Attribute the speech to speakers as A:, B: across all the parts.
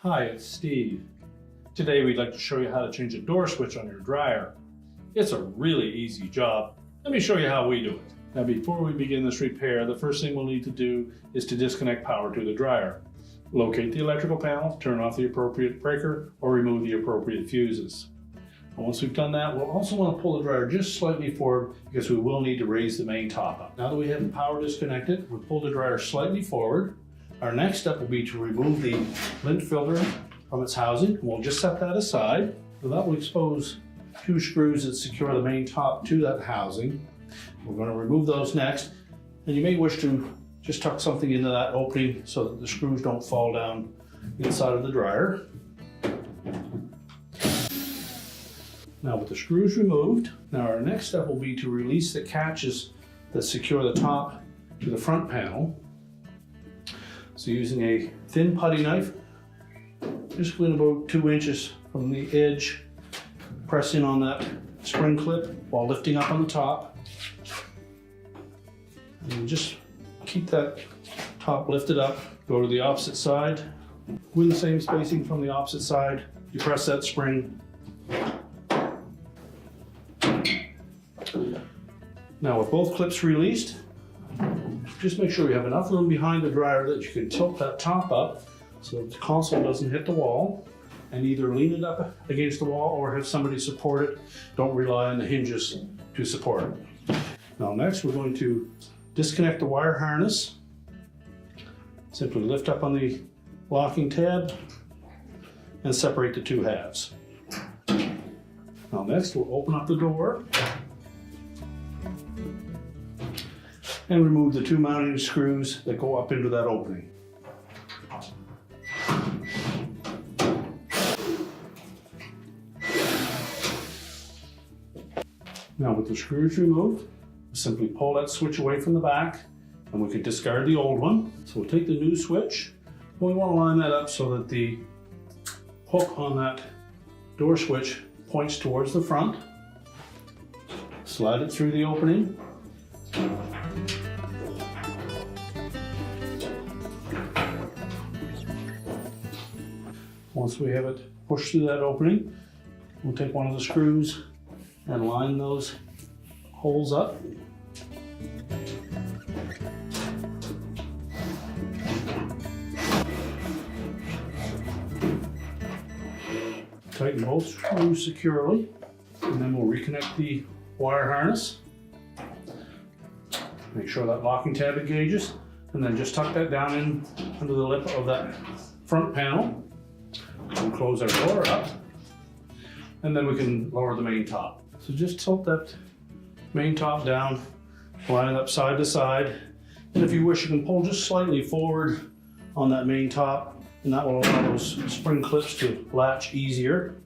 A: Hi, it's Steve. Today we'd like to show you how to change a door switch on your dryer. It's a really easy job. Let me show you how we do it. Now before we begin this repair, the first thing we'll need to do is to disconnect power to the dryer. Locate the electrical panel, turn off the appropriate breaker, or remove the appropriate fuses. And once we've done that, we'll also want to pull the dryer just slightly forward because we will need to raise the main top up. Now that we have the power disconnected, we'll pull the dryer slightly forward. Our next step will be to remove the lint filter from its housing. We'll just set that aside. So that will expose two screws that secure the main top to that housing. We're going to remove those next. And you may wish to just tuck something into that opening so that the screws don't fall down inside of the dryer. Now with the screws removed, now our next step will be to release the catches that secure the top to the front panel. So using a thin putty knife, just within about 2 inches from the edge, press in on that spring clip while lifting up on the top. And just keep that top lifted up, go to the opposite side. With the same spacing from the opposite side, you press that spring. Now with both clips released, just make sure you have enough room behind the dryer that you can tilt that top up so the console doesn't hit the wall, and either lean it up against the wall or have somebody support it. Don't rely on the hinges to support it. Now next we're going to disconnect the wire harness. Simply lift up on the locking tab and separate the two halves. Now next we'll open up the door and remove the two mounting screws that go up into that opening. Now with the screws removed, simply pull that switch away from the back and we can discard the old one. So we'll take the new switch. We want to line that up so that the hook on that door switch points towards the front. Slide it through the opening. Once we have it pushed through that opening, we'll take one of the screws and line those holes up. Tighten both screws securely, and then we'll reconnect the wire harness. Make sure that locking tab engages, and then just tuck that down in under the lip of that front panel. We'll close our door up, and then we can lower the main top. So just tilt that main top down, line it up side to side, and if you wish you can pull just slightly forward on that main top, and that will allow those spring clips to latch easier.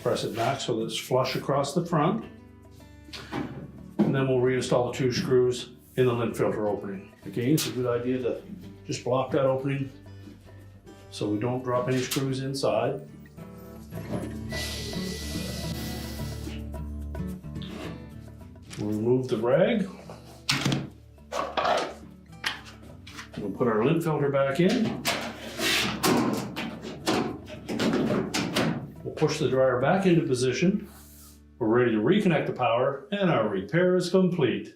A: Press it back so that it's flush across the front, and then we'll reinstall the two screws in the lint filter opening. Again, it's a good idea to just block that opening so we don't drop any screws inside. We'll remove the rag. We'll put our lint filter back in. We'll push the dryer back into position. We're ready to reconnect the power, and our repair is complete.